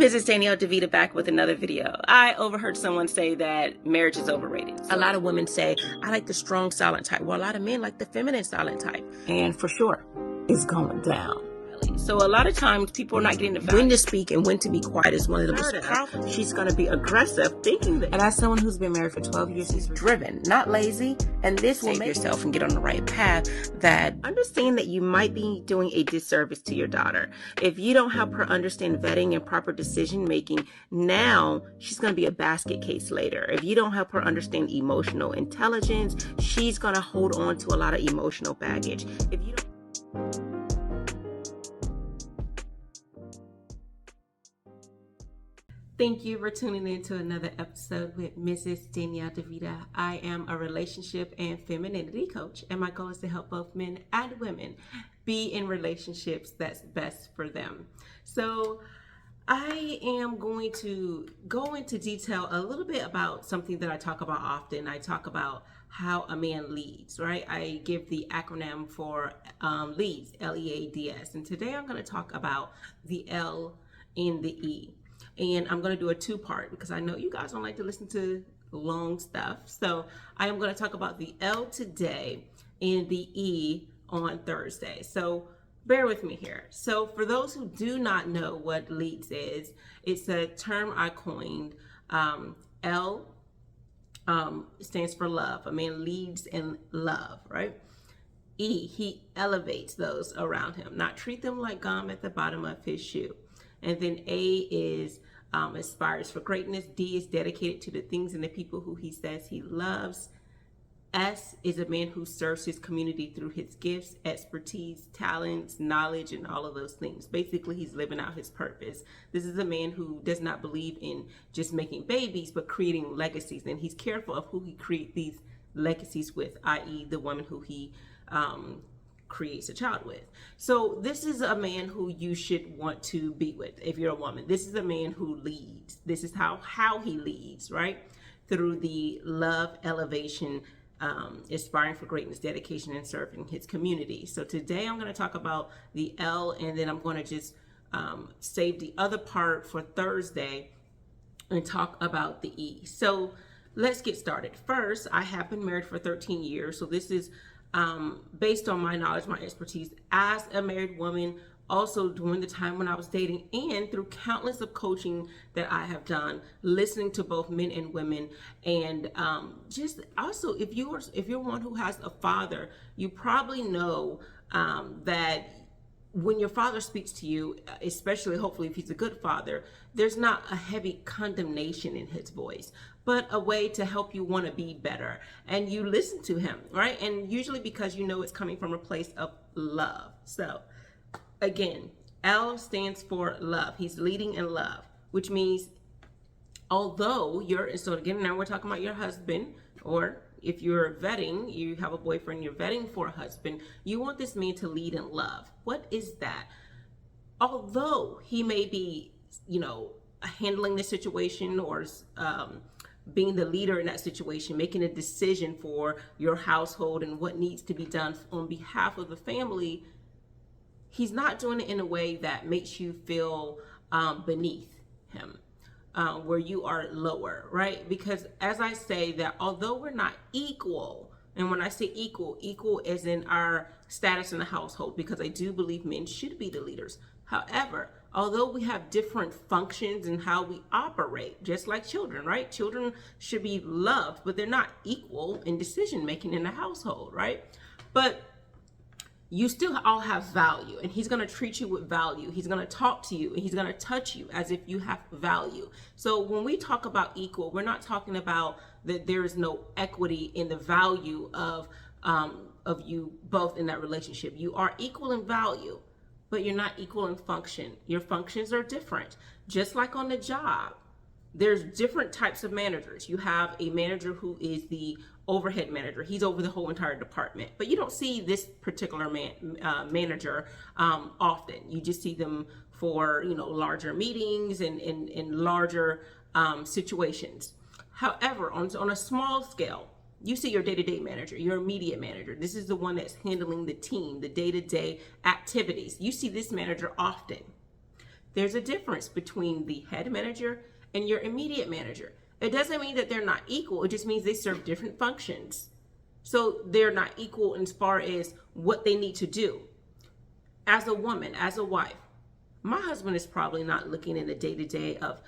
Mrs. Danielle DeVita back with another video. I overheard someone say that marriage is overrated. A lot of women say, I like the strong silent type. Well, a lot of men like the feminine silent type. And for sure, it's going down. So a lot of times people are not getting the value. When to speak and when to be quiet is one of the most powerful. She's going to be aggressive, thinking that. And as someone who's been married for 12 years, she's driven, not lazy. And this will make yourself and get on the right path. That understand that you might be doing a disservice to your daughter. If you don't help her understand vetting and proper decision making, now she's going to be a basket case later. If you don't help her understand emotional intelligence, she's going to hold on to a lot of emotional baggage. If you don't. Thank you for tuning in to another episode with Mrs. Danielle DeVita. I am a relationship and femininity coach, and my goal is to help both men and women be in relationships that's best for them. So I am going to go into detail a little bit about something that I talk about often. I talk about how a man leads, right? I give the acronym for LEADS, L.E.A.D.S. And today I'm going to talk about the L and the E. And I'm going to do a two-part because I know you guys don't like to listen to long stuff. So I am going to talk about the L today and the E on Thursday. So bear with me here. So for those who do not know what LEADS is, it's a term I coined. L stands for love. A man leads in love, right? E, he elevates those around him, not treat them like gum at the bottom of his shoe. And then A is aspires for greatness. D is dedicated to the things and the people who he says he loves. S is a man who serves his community through his gifts, expertise, talents, knowledge, and all of those things. Basically, he's living out his purpose. This is a man who does not believe in just making babies, but creating legacies. And he's careful of who he creates these legacies with, i.e. the woman who he creates a child with. So this is a man who you should want to be with if you're a woman. This is a man who leads. This is how he leads, right? Through the love, elevation, aspiring for greatness, dedication, and serving his community. So today I'm going to talk about the L, and then I'm going to just save the other part for Thursday and talk about the E. So let's get started. First, I have been married for 13 years. So this is based on my knowledge, my expertise as a married woman, also during the time when I was dating, and through countless of coaching that I have done, listening to both men and women. And just also, if you're one who has a father, you probably know that when your father speaks to you, especially hopefully if he's a good father, there's not a heavy condemnation in his voice, but a way to help you want to be better. And you listen to him, right? And usually because you know it's coming from a place of love. So again, L stands for love. He's leading in love, which means although so again, now we're talking about your husband, or if you're vetting, you have a boyfriend, you're vetting for a husband, you want this man to lead in love. What is that? Although he may be, handling the situation or being the leader in that situation, making a decision for your household and what needs to be done on behalf of the family, he's not doing it in a way that makes you feel beneath him. Where you are lower, right? Because as I say that although we're not equal, and when I say equal is in our status in the household, because I do believe men should be the leaders. However, although we have different functions in how we operate, just like children, right? Children should be loved, but they're not equal in decision making in the household, right? But you still all have value, and he's going to treat you with value. He's going to talk to you, and he's going to touch you as if you have value. So when we talk about equal, we're not talking about that there is no equity in the value of you both in that relationship. You are equal in value, but you're not equal in function. Your functions are different. Just like on the job, there's different types of managers. You have a manager who is the overhead manager. He's over the whole entire department, but you don't see this particular manager often. You just see them for larger meetings and larger situations. However, on a small scale, you see your day-to-day manager, your immediate manager. This is the one that's handling the team, the day-to-day activities. You see this manager often. There's a difference between the head manager and your immediate manager. It doesn't mean that they're not equal. It just means they serve different functions. So they're not equal as far as what they need to do. As a woman, as a wife, my husband is probably not looking in the day-to-day of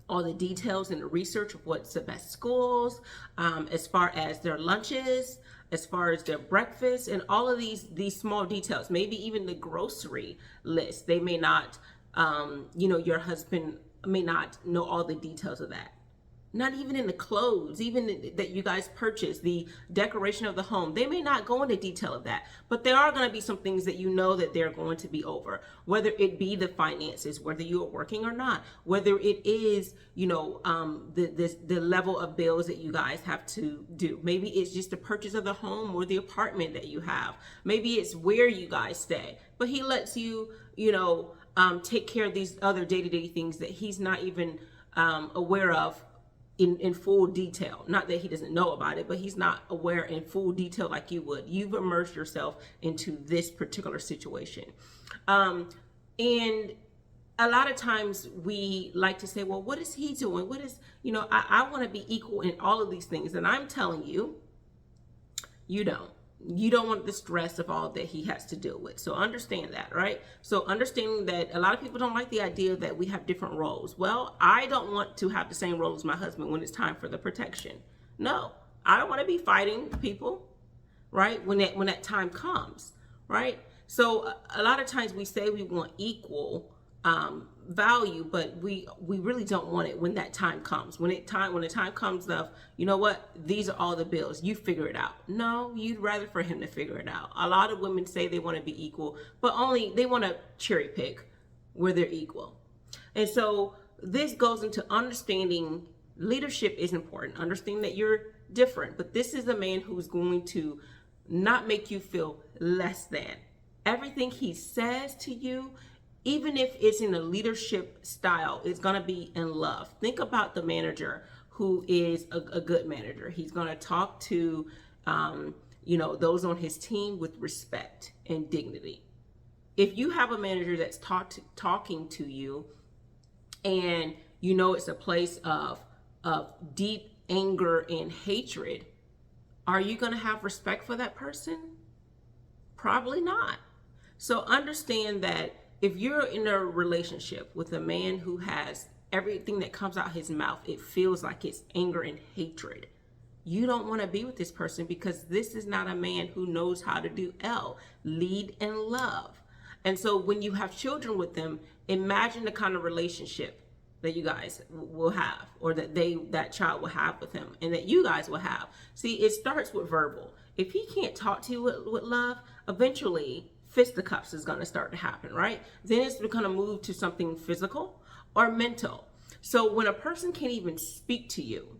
all the details and the research of what's the best schools, as far as their lunches, as far as their breakfast, and all of these small details. Maybe even the grocery list. They may not, your husband may not know all the details of that. Not even in the clothes, even that you guys purchase, the decoration of the home. They may not go into detail of that, but there are going to be some things that you know that they're going to be over, whether it be the finances, whether you are working or not, whether it is, the level of bills that you guys have to do. Maybe it's just the purchase of the home or the apartment that you have. Maybe it's where you guys stay, but he lets you, take care of these other day-to-day things that he's not even aware of in full detail. Not that he doesn't know about it, but he's not aware in full detail like you would. You've immersed yourself into this particular situation. And a lot of times we like to say, well, what is he doing? What is, I want to be equal in all of these things. And I'm telling you, you don't. You don't want the stress of all that he has to deal with. So understand that, right? So understanding that a lot of people don't like the idea that we have different roles. Well, I don't want to have the same role as my husband when it's time for the protection. No, I don't want to be fighting people, right? When that time comes, right? So a lot of times we say we want equal value, but we really don't want it when that time comes. When the time comes of, you know what, these are all the bills, you figure it out. No, you'd rather for him to figure it out. A lot of women say they want to be equal, but only they want to cherry pick where they're equal. And so this goes into understanding leadership is important. Understanding that you're different, but this is a man who's going to not make you feel less than. Everything he says to you, even if it's in a leadership style, it's going to be in love. Think about the manager who is a good manager. He's going to talk to, those on his team with respect and dignity. If you have a manager that's talking to you and it's a place of deep anger and hatred, are you going to have respect for that person? Probably not. So understand that if you're in a relationship with a man who has everything that comes out his mouth, it feels like it's anger and hatred, you don't want to be with this person, because this is not a man who knows how to do lead and love. And so when you have children with them, imagine the kind of relationship that you guys will have, or that child will have with him, and that you guys will have. See, it starts with verbal. If he can't talk to you with love, eventually fisticuffs is going to start to happen, right? Then it's going to move to something physical or mental. So when a person can't even speak to you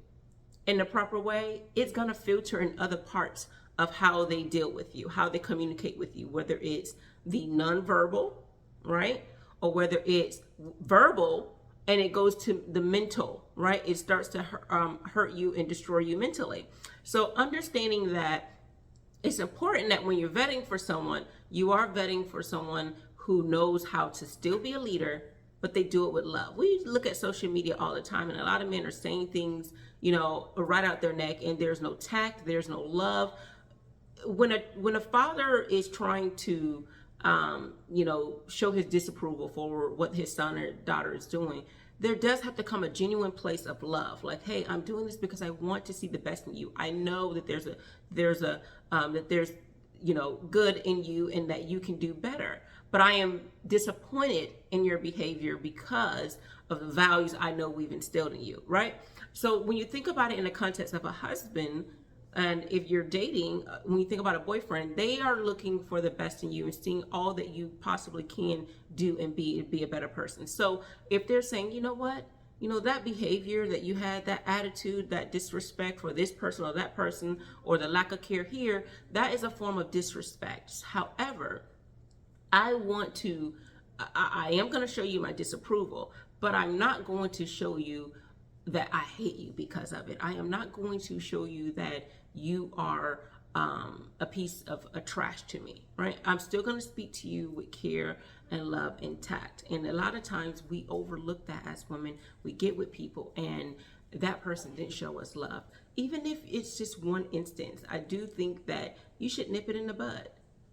in the proper way, it's going to filter in other parts of how they deal with you, how they communicate with you, whether it's the nonverbal, right? Or whether it's verbal and it goes to the mental, right? It starts to hurt you and destroy you mentally. So understanding that it's important that when you're vetting for someone, you are vetting for someone who knows how to still be a leader, but they do it with love. We look at social media all the time, and a lot of men are saying things, right out their neck, and there's no tact, there's no love. When a father is trying to, show his disapproval for what his son or daughter is doing, there does have to come a genuine place of love. Like, hey, I'm doing this because I want to see the best in you. I know that there's good in you and that you can do better. But I am disappointed in your behavior because of the values I know we've instilled in you, right? So when you think about it in the context of a husband, and if you're dating, when you think about a boyfriend, they are looking for the best in you and seeing all that you possibly can do and be a better person. So if they're saying, you know what, that behavior that you had, that attitude, that disrespect for this person or that person, or the lack of care here, that is a form of disrespect. However, I am going to show you my disapproval, but I'm not going to show you that I hate you because of it. I am not going to show you that you are a piece of trash to me, right? I'm still going to speak to you with care. and love and tact. And a lot of times we overlook that as women. We get with people and that person didn't show us love. Even if it's just one instance, I do think that you should nip it in the bud.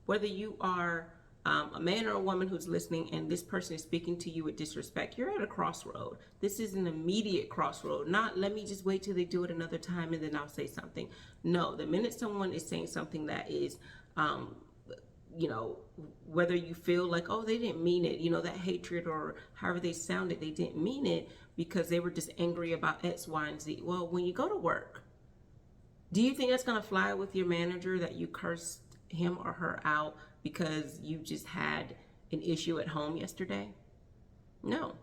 Whether you are a man or a woman who's listening and this person is speaking to you with disrespect, you're at a crossroad. This is an immediate crossroad. Not let me just wait till they do it another time and then I'll say something. No, the minute someone is saying something that is, whether you feel like, oh, they didn't mean it, that hatred or however they sounded, they didn't mean it because they were just angry about X, Y, and Z. Well, when you go to work, do you think that's going to fly with your manager that you cursed him or her out because you just had an issue at home yesterday? No.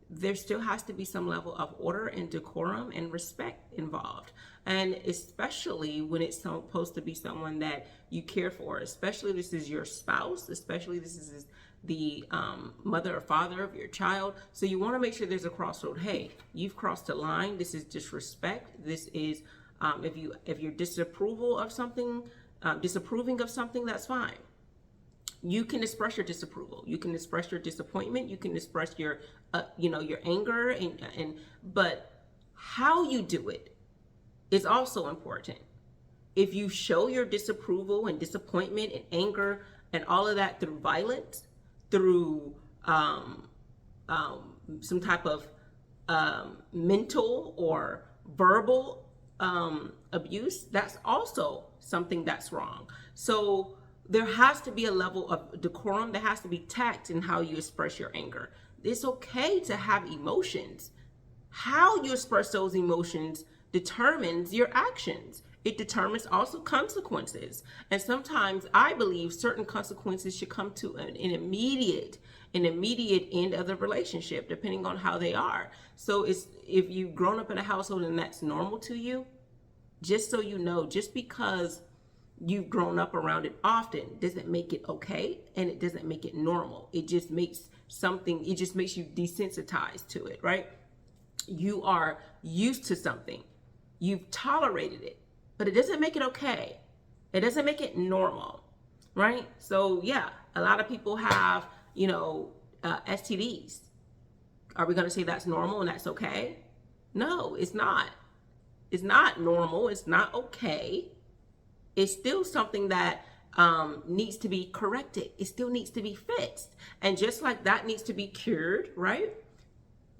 There still has to be some level of order and decorum and respect involved. And especially when it's supposed to be someone that you care for, especially this is your spouse, especially this is the mother or father of your child. So you want to make sure there's a crossroad. Hey, you've crossed the line. This is disrespect. This is, if you're disapproving of something, that's fine. You can express your disapproval. You can express your disappointment. You can express your, your anger, but how you do it is also important. If you show your disapproval and disappointment and anger and all of that through violence, through some type of mental or verbal abuse, that's also something that's wrong. So there has to be a level of decorum. There has to be tact in how you express your anger. It's okay to have emotions. How you express those emotions determines your actions. It determines also consequences. And sometimes I believe certain consequences should come to an immediate end of the relationship, depending on how they are. So if you've grown up in a household and that's normal to you, just so you know, just because you've grown up around it often doesn't make it okay, and it doesn't make it normal. It just makes you desensitized to it, right? You are used to something. You've tolerated it, but it doesn't make it okay. It doesn't make it normal, right? So yeah, a lot of people have, STDs. Are we going to say that's normal and that's okay? No, it's not. It's not normal. It's not okay. It's still something that needs to be corrected. It still needs to be fixed. And just like that needs to be cured, right?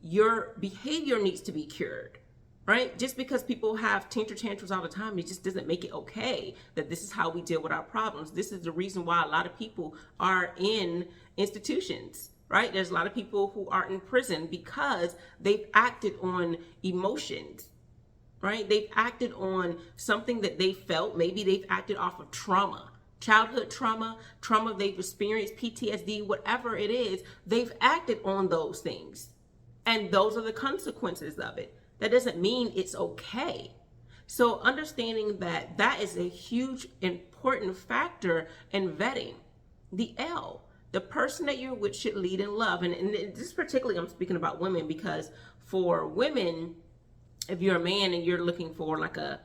Your behavior needs to be cured, right? Just because people have tantrums all the time, it just doesn't make it okay that this is how we deal with our problems. This is the reason why a lot of people are in institutions, right? There's a lot of people who are in prison because they've acted on emotions, right? They've acted on something that they felt. Maybe they've acted off of trauma, childhood trauma they've experienced, PTSD, whatever it is, they've acted on those things. And those are the consequences of it. That doesn't mean it's okay. So understanding that is a huge, important factor in vetting. The L, the person that you're with should lead in love. And this particularly, I'm speaking about women, because for women, if you're a man and you're looking for like a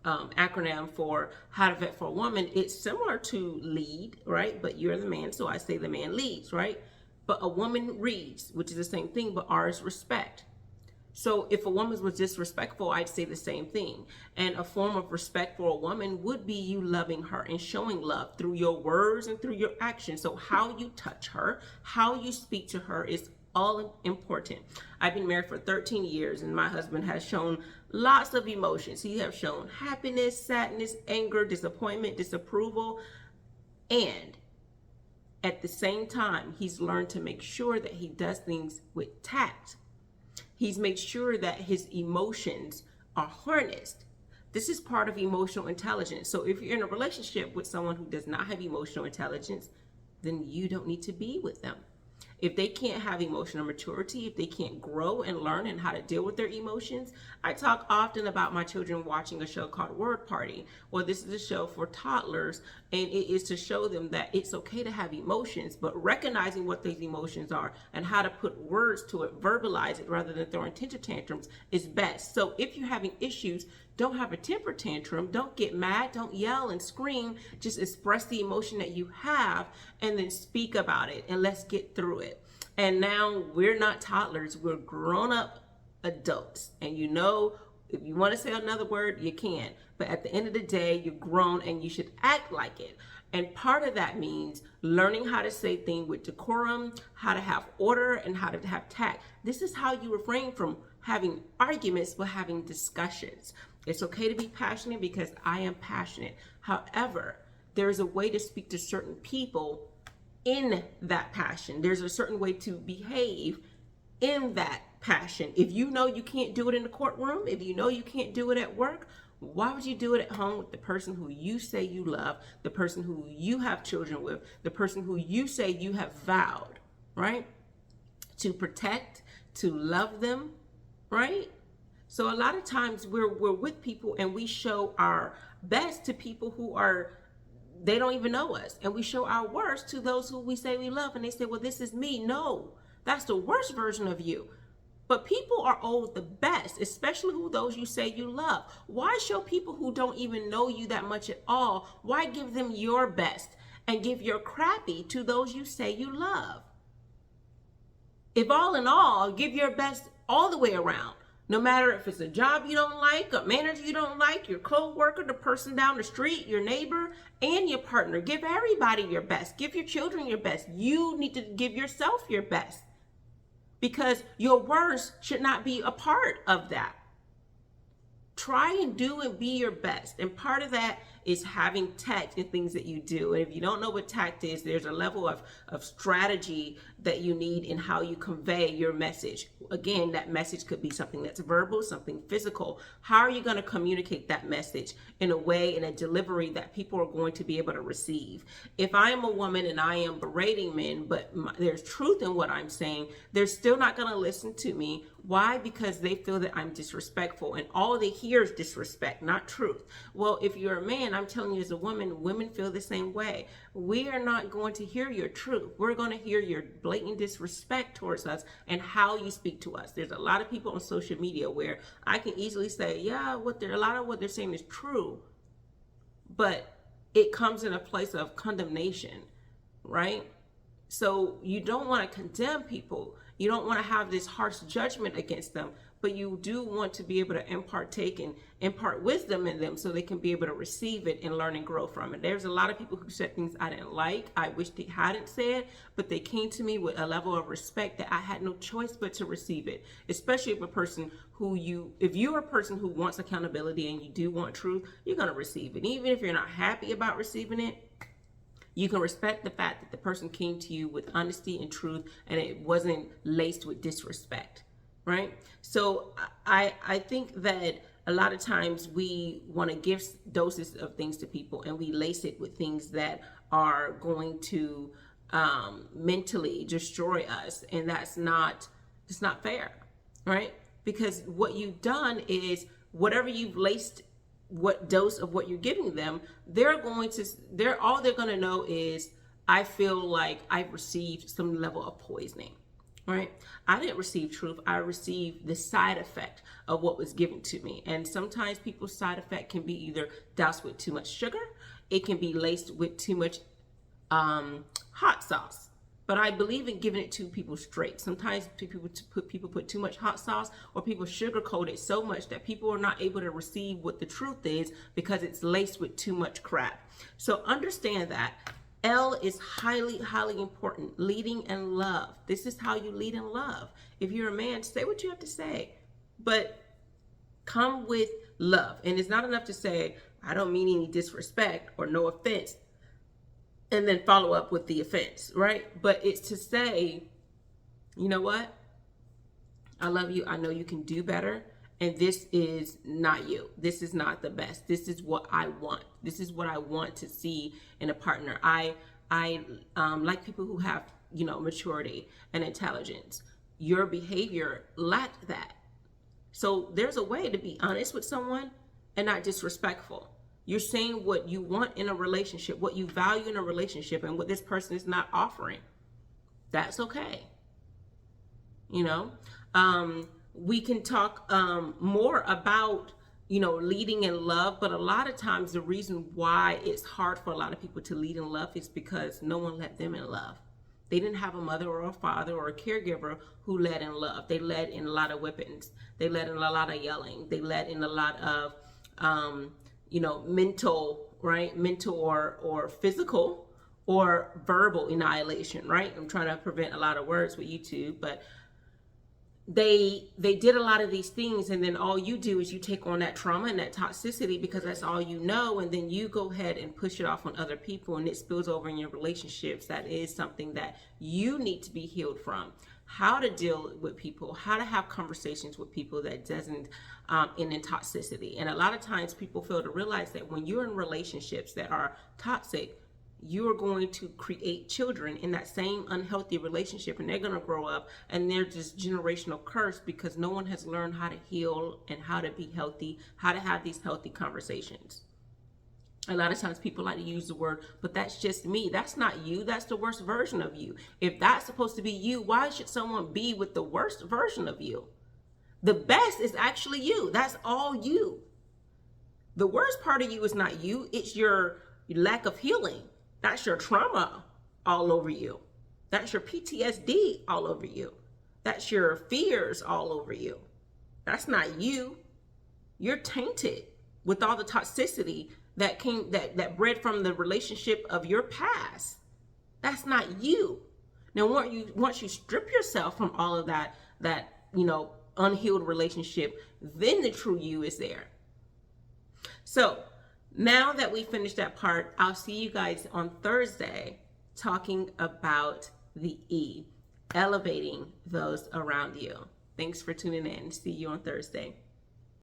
acronym for how to vet for a woman, it's similar to lead, right? But you're the man, so I say the man leads, right? But a woman reads, which is the same thing, but R is respect. So if a woman was disrespectful, I'd say the same thing. And a form of respect for a woman would be you loving her and showing love through your words and through your actions. So how you touch her, how you speak to her is all important. I've been married for 13 years and my husband has shown lots of emotions. He has shown happiness, sadness, anger, disappointment, disapproval, and at the same time, he's learned to make sure that he does things with tact. He's made sure that his emotions are harnessed. This is part of emotional intelligence. So if you're in a relationship with someone who does not have emotional intelligence, then you don't need to be with them. If they can't have emotional maturity, if they can't grow and learn and how to deal with their emotions, I talk often about my children watching a show called Word Party. Well, this is a show for toddlers, and it is to show them that it's okay to have emotions, but recognizing what these emotions are and how to put words to it, verbalize it rather than throwing temper tantrums is best. So if you're having issues, don't have a temper tantrum. Don't get mad. Don't yell and scream. Just express the emotion that you have and then speak about it, and let's get through it. And now we're not toddlers. We're grown up adults. And you know, if you want to say another word, you can. But at the end of the day, you're grown and you should act like it. And part of that means learning how to say things with decorum, how to have order, and how to have tact. This is how you refrain from having arguments, but having discussions. It's okay to be passionate because I am passionate. However, there's a way to speak to certain people in that passion. There's a certain way to behave in that passion. If you know you can't do it in the courtroom, if you know you can't do it at work, why would you do it at home with the person who you say you love, the person who you have children with, the person who you say you have vowed, right? To protect, to love them, right? So a lot of times we're with people and we show our best to people who they don't even know us. And we show our worst to those who we say we love. And they say, well, this is me. No, that's the worst version of you. But people are owed the best, especially those you say you love. Why show people who don't even know you that much at all? Why give them your best and give your crappy to those you say you love? If all in all, give your best all the way around. No matter if it's a job you don't like, a manager you don't like, your co-worker, the person down the street, your neighbor, and your partner. Give everybody your best. Give your children your best. You need to give yourself your best, because your worst should not be a part of that. Try and do and be your best. And part of that is having tact in things that you do. And if you don't know what tact is, there's a level of strategy that you need in how you convey your message. Again, that message could be something that's verbal, something physical. How are you going to communicate that message in a way, in a delivery that people are going to be able to receive? If I am a woman and I am berating men, but there's truth in what I'm saying, they're still not going to listen to me. Why? Because they feel that I'm disrespectful, and all they hear is disrespect, not truth. Well, if you're a man, I'm telling you as a woman, women feel the same way. We are not going to hear your truth. We're going to hear your blatant disrespect towards us and how you speak to us. There's a lot of people on social media where I can easily say, yeah, a lot of what they're saying is true, but it comes in a place of condemnation, right? So you don't want to condemn people. You don't want to have this harsh judgment against them, but you do want to be able to impart wisdom in them so they can be able to receive it and learn and grow from it. There's a lot of people who said things I didn't like, I wish they hadn't said, but they came to me with a level of respect that I had no choice but to receive it. Especially if if you're a person who wants accountability and you do want truth, you're going to receive it. Even if you're not happy about receiving it, you can respect the fact that the person came to you with honesty and truth and it wasn't laced with disrespect, right? So I think that a lot of times we want to give doses of things to people and we lace it with things that are going to mentally destroy us, and it's not fair, right? Because what you've done is whatever you've laced, what dose of what you're giving them, all they're going to know is, I feel like I've received some level of poisoning, right? I didn't receive truth. I received the side effect of what was given to me. And sometimes people's side effect can be either doused with too much sugar. It can be laced with too much hot sauce. But I believe in giving it to people straight. Sometimes people put too much hot sauce, or people sugarcoat it so much that people are not able to receive what the truth is because it's laced with too much crap. So understand that. L is highly, highly important. Leading in love. This is how you lead in love. If you're a man, say what you have to say, but come with love. And it's not enough to say, I don't mean any disrespect or no offense, and then follow up with the offense, right? But it's to say, you know what? I love you. I know you can do better. And this is not you. This is not the best. This is what I want. This is what I want to see in a partner. I like people who have maturity and intelligence. Your behavior lacked that. So there's a way to be honest with someone and not disrespectful. You're saying what you want in a relationship, what you value in a relationship, and what this person is not offering. That's okay. We can talk more about leading in love, but a lot of times the reason why it's hard for a lot of people to lead in love is because no one let them in love. They didn't have a mother or a father or a caregiver who led in love. They led in a lot of whippings. They led in a lot of yelling. They led in a lot of mental or physical or verbal annihilation, right? I'm trying to prevent a lot of words with YouTube, but they did a lot of these things, and then all you do is you take on that trauma and that toxicity because that's all you know, and then you go ahead and push it off on other people, and it spills over in your relationships. That is something that you need to be healed from. How to deal with people, how to have conversations with people that doesn't end in toxicity. And a lot of times people fail to realize that when you're in relationships that are toxic, you are going to create children in that same unhealthy relationship, and they're going to grow up and they're just generational curse because no one has learned how to heal and how to be healthy, how to have these healthy conversations. A lot of times people like to use the word, but that's just me. That's not you. That's the worst version of you. If that's supposed to be you, why should someone be with the worst version of you? The best is actually you. That's all you. The worst part of you is not you. It's your lack of healing. That's your trauma all over you. That's your PTSD all over you. That's your fears all over you. That's not you. You're tainted with all the toxicity that bred from the relationship of your past. That's not you. Now, once you strip yourself from all of that unhealed relationship, then the true you is there. So now that we finished that part, I'll see you guys on Thursday talking about the E, elevating those around you. Thanks for tuning in. See you on Thursday.